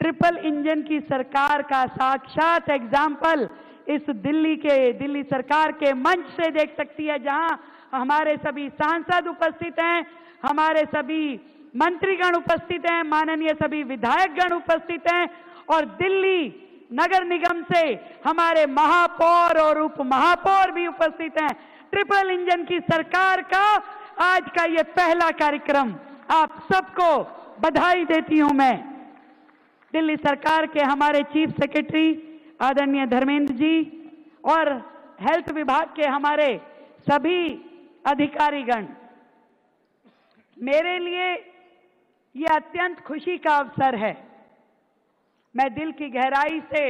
Triple engine की सरकार का साक्षात एग्जाम्पल इस दिल्ली सरकार के मंच से देख सकती है, जहां हमारे सभी सांसद उपस्थित हैं, हमारे सभी मंत्रीगण उपस्थित हैं, माननीय सभी विधायकगण उपस्थित हैं और दिल्ली नगर निगम से हमारे महापौर और उप महापौर भी उपस्थित हैं। ट्रिपल इंजन की सरकार का आज का ये पहला कार्यक्रम, आप सबको बधाई देती हूं मैं। दिल्ली सरकार के हमारे चीफ सेक्रेटरी आदरणीय धर्मेंद्र जी और हेल्थ विभाग के हमारे सभी अधिकारीगण, मेरे लिए यह अत्यंत खुशी का अवसर है। मैं दिल की गहराई से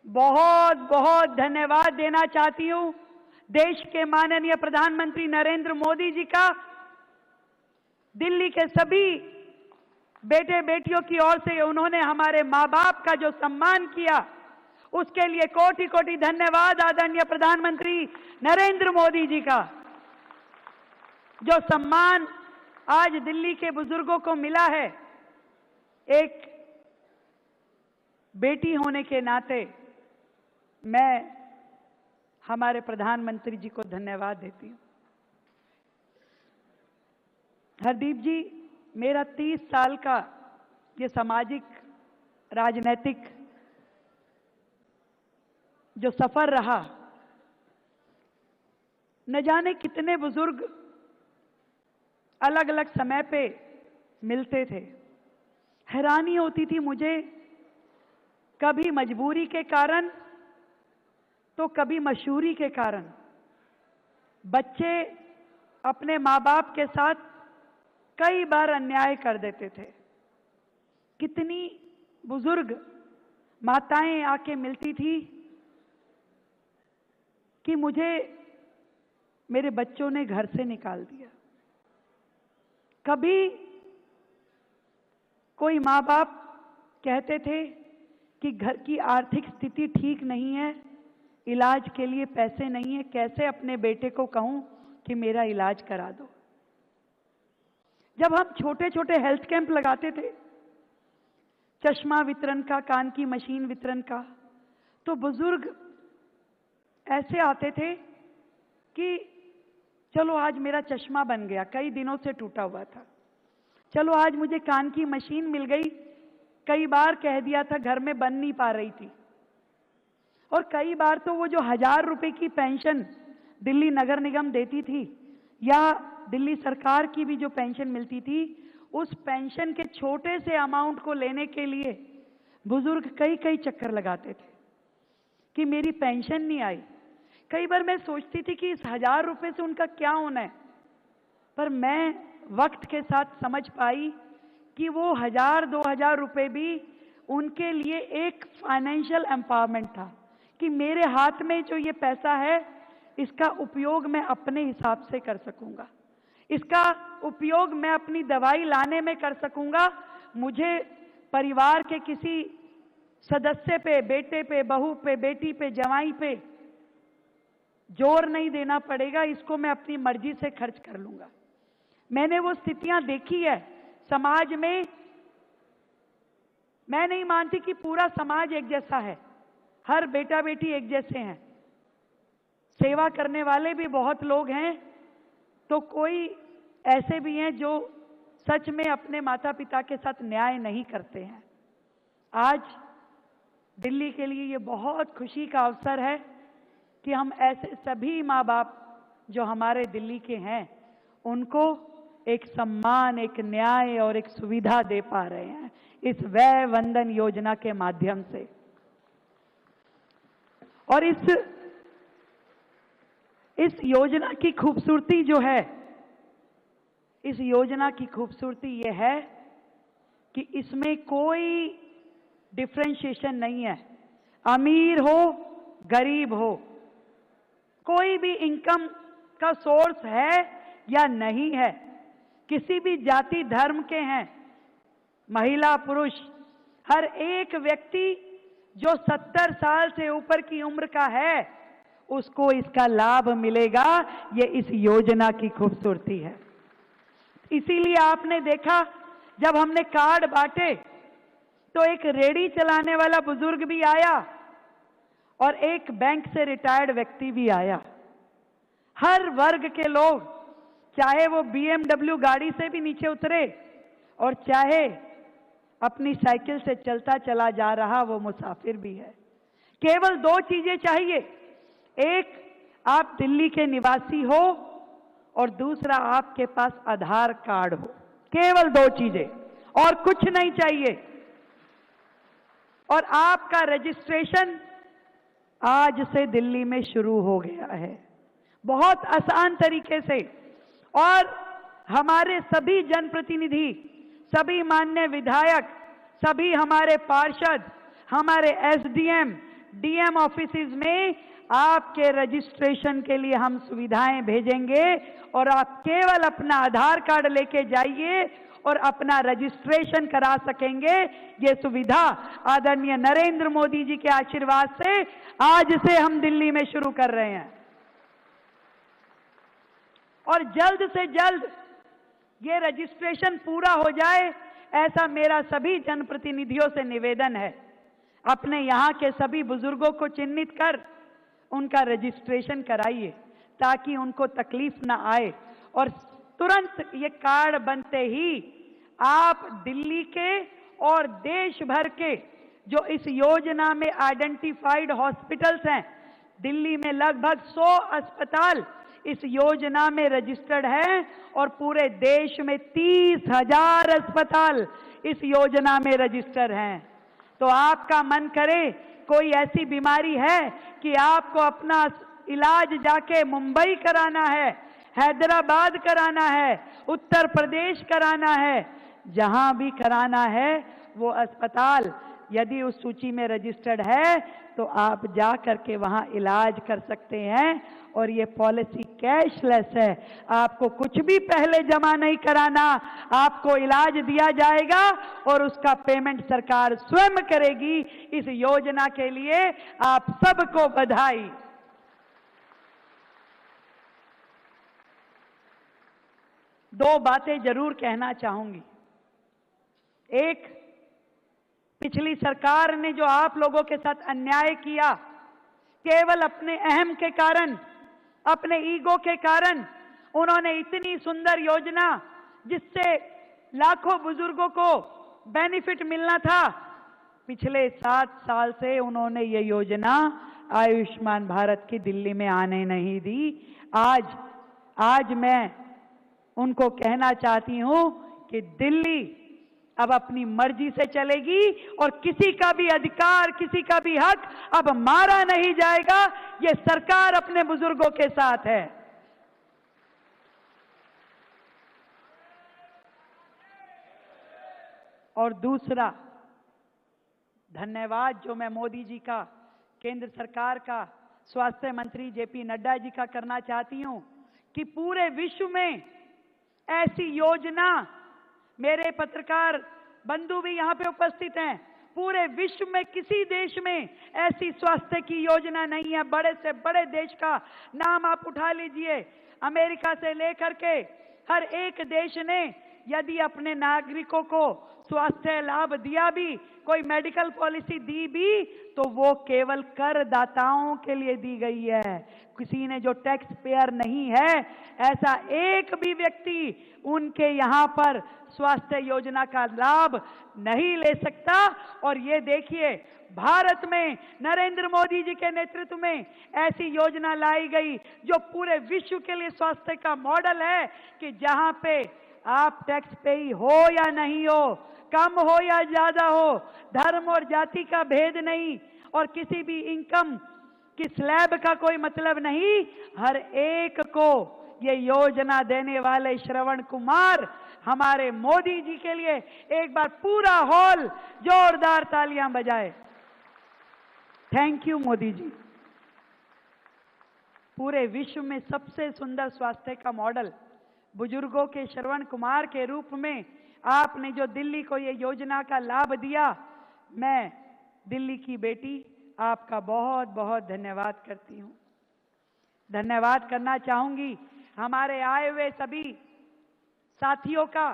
बहुत बहुत धन्यवाद देना चाहती हूं देश के माननीय प्रधानमंत्री नरेंद्र मोदी जी का, दिल्ली के सभी बेटे बेटियों की ओर से उन्होंने हमारे माँ बाप का जो सम्मान किया, उसके लिए कोटि कोटि धन्यवाद आदरणीय प्रधानमंत्री नरेंद्र मोदी जी का। जो सम्मान आज दिल्ली के बुजुर्गों को मिला है, एक बेटी होने के नाते मैं हमारे प्रधानमंत्री जी को धन्यवाद देती हूं। हरदीप जी, मेरा 30 साल का ये सामाजिक राजनीतिक जो सफर रहा, न जाने कितने बुजुर्ग अलग अलग समय पे मिलते थे। हैरानी होती थी मुझे, कभी मजबूरी के कारण तो कभी मशहूरी के कारण बच्चे अपने माँ बाप के साथ कई बार अन्याय कर देते थे। कितनी बुजुर्ग माताएं आके मिलती थी कि मुझे मेरे बच्चों ने घर से निकाल दिया। कभी कोई माँ बाप कहते थे कि घर की आर्थिक स्थिति ठीक नहीं है, इलाज के लिए पैसे नहीं है, कैसे अपने बेटे को कहूं कि मेरा इलाज करा दो। जब हम छोटे छोटे हेल्थ कैंप लगाते थे, चश्मा वितरण का, कान की मशीन वितरण का, तो बुजुर्ग ऐसे आते थे कि चलो आज मेरा चश्मा बन गया, कई दिनों से टूटा हुआ था, चलो आज मुझे कान की मशीन मिल गई, कई बार कह दिया था घर में बन नहीं पा रही थी। और कई बार तो वो जो 1000 रुपए की पेंशन दिल्ली नगर निगम देती थी या दिल्ली सरकार की भी जो पेंशन मिलती थी, उस पेंशन के छोटे से अमाउंट को लेने के लिए बुजुर्ग कई कई चक्कर लगाते थे कि मेरी पेंशन नहीं आई। कई बार मैं सोचती थी कि इस 1000 रुपए से उनका क्या होना है, पर मैं वक्त के साथ समझ पाई कि वो 1000-2000 रुपए भी उनके लिए एक फाइनेंशियल एम्पावरमेंट था कि मेरे हाथ में जो ये पैसा है, इसका उपयोग मैं अपने हिसाब से कर सकूंगा, इसका उपयोग मैं अपनी दवाई लाने में कर सकूंगा, मुझे परिवार के किसी सदस्य पे, बेटे पे, बहू पे, बेटी पे, जवाई पे जोर नहीं देना पड़ेगा, इसको मैं अपनी मर्जी से खर्च कर लूंगा। मैंने वो स्थितियां देखी है समाज में। मैं नहीं मानती कि पूरा समाज एक जैसा है, हर बेटा बेटी एक जैसे हैं, सेवा करने वाले भी बहुत लोग हैं, तो कोई ऐसे भी हैं जो सच में अपने माता पिता के साथ न्याय नहीं करते हैं। आज दिल्ली के लिए ये बहुत खुशी का अवसर है कि हम ऐसे सभी माँ बाप जो हमारे दिल्ली के हैं, उनको एक सम्मान, एक न्याय और एक सुविधा दे पा रहे हैं इस वय वंदन योजना के माध्यम से। और इस योजना की खूबसूरती जो है, इस योजना की खूबसूरती ये है कि इसमें कोई डिफरेंशिएशन नहीं है, अमीर हो गरीब हो, कोई भी इनकम का सोर्स है या नहीं है, किसी भी जाति धर्म के हैं, महिला पुरुष, हर एक व्यक्ति जो 70 साल से ऊपर की उम्र का है, उसको इसका लाभ मिलेगा। ये इस योजना की खूबसूरती है। इसीलिए आपने देखा जब हमने कार्ड बांटे तो एक रेड़ी चलाने वाला बुजुर्ग भी आया और एक बैंक से रिटायर्ड व्यक्ति भी आया। हर वर्ग के लोग, चाहे वो BMW गाड़ी से भी नीचे उतरे और चाहे अपनी साइकिल से चलता चला जा रहा वो मुसाफिर भी है। केवल दो चीजें चाहिए, एक आप दिल्ली के निवासी हो और दूसरा आपके पास आधार कार्ड हो। केवल दो चीजें, और कुछ नहीं चाहिए। और आपका रजिस्ट्रेशन आज से दिल्ली में शुरू हो गया है, बहुत आसान तरीके से। और हमारे सभी जनप्रतिनिधि, सभी माननीय विधायक, सभी हमारे पार्षद, हमारे SDM, DM ऑफिसेज में आपके रजिस्ट्रेशन के लिए हम सुविधाएं भेजेंगे और आप केवल अपना आधार कार्ड लेके जाइए और अपना रजिस्ट्रेशन करा सकेंगे। ये सुविधा आदरणीय नरेंद्र मोदी जी के आशीर्वाद से आज से हम दिल्ली में शुरू कर रहे हैं। और जल्द से जल्द ये रजिस्ट्रेशन पूरा हो जाए, ऐसा मेरा सभी जनप्रतिनिधियों से निवेदन है। अपने यहाँ के सभी बुजुर्गों को चिन्हित कर उनका रजिस्ट्रेशन कराइए ताकि उनको तकलीफ ना आए। और तुरंत ये कार्ड बनते ही आप दिल्ली के और देश भर के जो इस योजना में आइडेंटिफाइड हॉस्पिटल्स हैं, दिल्ली में लगभग 100 अस्पताल इस योजना में रजिस्टर्ड हैं और पूरे देश में 30,000 अस्पताल इस योजना में रजिस्टर हैं। तो आपका मन करे, कोई ऐसी बीमारी है कि आपको अपना इलाज जाके मुंबई कराना है, हैदराबाद कराना है, उत्तर प्रदेश कराना है, जहां भी कराना है वो अस्पताल यदि उस सूची में रजिस्टर्ड है तो आप जा करके वहां इलाज कर सकते हैं। और ये पॉलिसी कैशलेस है, आपको कुछ भी पहले जमा नहीं कराना, आपको इलाज दिया जाएगा और उसका पेमेंट सरकार स्वयं करेगी। इस योजना के लिए आप सबको बधाई। दो बातें जरूर कहना चाहूंगी। एक, पिछली सरकार ने जो आप लोगों के साथ अन्याय किया, केवल अपने अहम के कारण, अपने ईगो के कारण, उन्होंने इतनी सुंदर योजना जिससे लाखों बुजुर्गों को बेनिफिट मिलना था, पिछले 7 साल से उन्होंने ये योजना आयुष्मान भारत की दिल्ली में आने नहीं दी। आज मैं उनको कहना चाहती हूं कि दिल्ली अब अपनी मर्जी से चलेगी और किसी का भी अधिकार, किसी का भी हक अब मारा नहीं जाएगा। ये सरकार अपने बुजुर्गों के साथ है। और दूसरा धन्यवाद जो मैं मोदी जी का, केंद्र सरकार का, स्वास्थ्य मंत्री JP नड्डा जी का करना चाहती हूं कि पूरे विश्व में ऐसी योजना, मेरे पत्रकार बंधु भी यहां पे उपस्थित हैं, पूरे विश्व में किसी देश में ऐसी स्वास्थ्य की योजना नहीं है। बड़े से बड़े देश का नाम आप उठा लीजिए, अमेरिका से लेकर के हर एक देश ने यदि अपने नागरिकों को स्वास्थ्य लाभ दिया भी, कोई मेडिकल पॉलिसी दी भी, तो वो केवल करदाताओं के लिए दी गई है। किसी ने जो टैक्स पेयर नहीं है, ऐसा एक भी व्यक्ति उनके यहां पर स्वास्थ्य योजना का लाभ नहीं ले सकता। और ये देखिए, भारत में नरेंद्र मोदी जी के नेतृत्व में ऐसी योजना लाई गई जो पूरे विश्व के लिए स्वास्थ्य का मॉडल है कि जहां पे आप टैक्स पेई हो या नहीं हो, कम हो या ज्यादा हो, धर्म और जाति का भेद नहीं और किसी भी इनकम की स्लैब का कोई मतलब नहीं, हर एक को ये योजना देने वाले श्रवण कुमार हमारे मोदी जी के लिए एक बार पूरा हॉल जोरदार तालियां बजाए। Thank you Modi ji. पूरे विश्व में सबसे सुंदर स्वास्थ्य का मॉडल बुजुर्गों के श्रवण कुमार के रूप में आपने जो दिल्ली को ये योजना का लाभ दिया, मैं दिल्ली की बेटी आपका बहुत बहुत धन्यवाद करती हूं। धन्यवाद करना चाहूंगी हमारे आए हुए सभी साथियों का,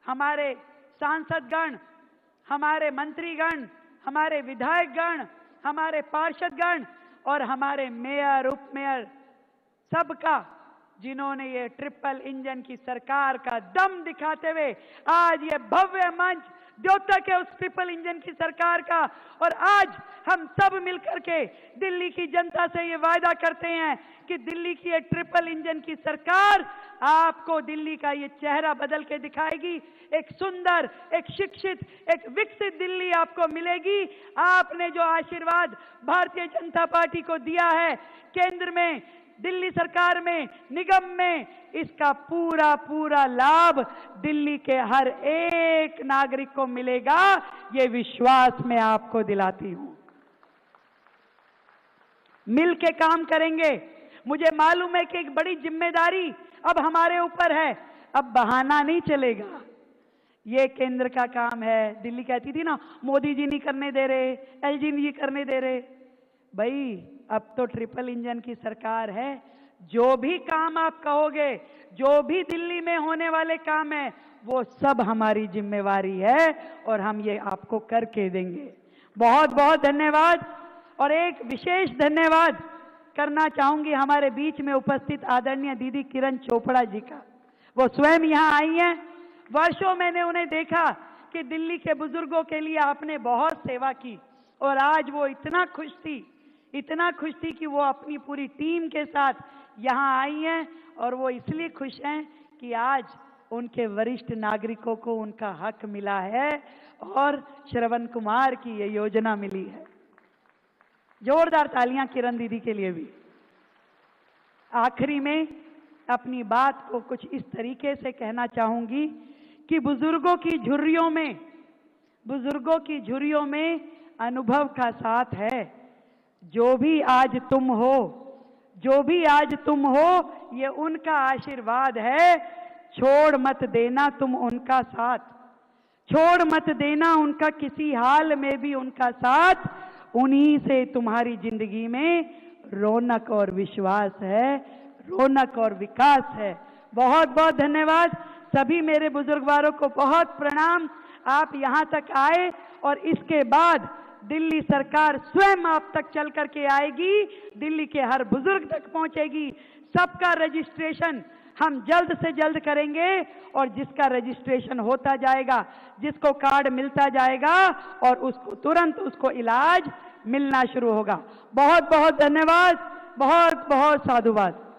हमारे सांसदगण, हमारे मंत्रीगण, हमारे विधायकगण, हमारे पार्षदगण और हमारे मेयर, उप मेयर, सबका, जिन्होंने ये ट्रिपल इंजन की सरकार का दम दिखाते हुए आज ये भव्य मंच द्योतक है उस ट्रिपल इंजन की सरकार का। और आज हम सब मिलकर के दिल्ली की जनता से ये वायदा करते हैं कि दिल्ली की ये ट्रिपल इंजन की सरकार आपको दिल्ली का ये चेहरा बदल के दिखाएगी। एक सुंदर, एक शिक्षित, एक विकसित दिल्ली आपको मिलेगी। आपने जो आशीर्वाद भारतीय जनता पार्टी को दिया है केंद्र में, दिल्ली सरकार में, निगम में, इसका पूरा पूरा लाभ दिल्ली के हर एक नागरिक को मिलेगा, ये विश्वास मैं आपको दिलाती हूं। मिल के काम करेंगे। मुझे मालूम है कि एक बड़ी जिम्मेदारी अब हमारे ऊपर है। अब बहाना नहीं चलेगा, ये केंद्र का काम है। दिल्ली कहती थी ना, मोदी जी नहीं करने दे रहे, एलजी नहीं करने दे रहे। भाई अब तो ट्रिपल इंजन की सरकार है। जो भी काम आप कहोगे, जो भी दिल्ली में होने वाले काम है, वो सब हमारी जिम्मेवारी है और हम ये आपको करके देंगे। बहुत बहुत धन्यवाद। और एक विशेष धन्यवाद करना चाहूंगी हमारे बीच में उपस्थित आदरणीय दीदी किरण चोपड़ा जी का। वो स्वयं यहाँ आई हैं। वर्षों मैंने उन्हें देखा कि दिल्ली के बुजुर्गों के लिए आपने बहुत सेवा की और आज वो इतना खुश थी कि वो अपनी पूरी टीम के साथ यहाँ आई हैं। और वो इसलिए खुश हैं कि आज उनके वरिष्ठ नागरिकों को उनका हक मिला है और श्रवण कुमार की ये योजना मिली है। जोरदार तालियां किरण दीदी के लिए भी। आखिरी में अपनी बात को कुछ इस तरीके से कहना चाहूंगी कि बुजुर्गों की झुर्रियों में अनुभव का साथ है। जो भी आज तुम हो ये उनका आशीर्वाद है। छोड़ मत देना तुम उनका साथ, छोड़ मत देना उनका किसी हाल में भी उनका साथ। उन्हीं से तुम्हारी जिंदगी में रौनक और विश्वास है, रौनक और विकास है। बहुत बहुत धन्यवाद सभी मेरे बुजुर्गवारों को। बहुत प्रणाम। आप यहां तक आए और इसके बाद दिल्ली सरकार स्वयं आप तक चल करके आएगी, दिल्ली के हर बुजुर्ग तक पहुंचेगी। सबका रजिस्ट्रेशन हम जल्द से जल्द करेंगे और जिसका रजिस्ट्रेशन होता जाएगा, जिसको कार्ड मिलता जाएगा और उसको तुरंत उसको इलाज मिलना शुरू होगा। बहुत बहुत धन्यवाद। बहुत बहुत साधुवाद।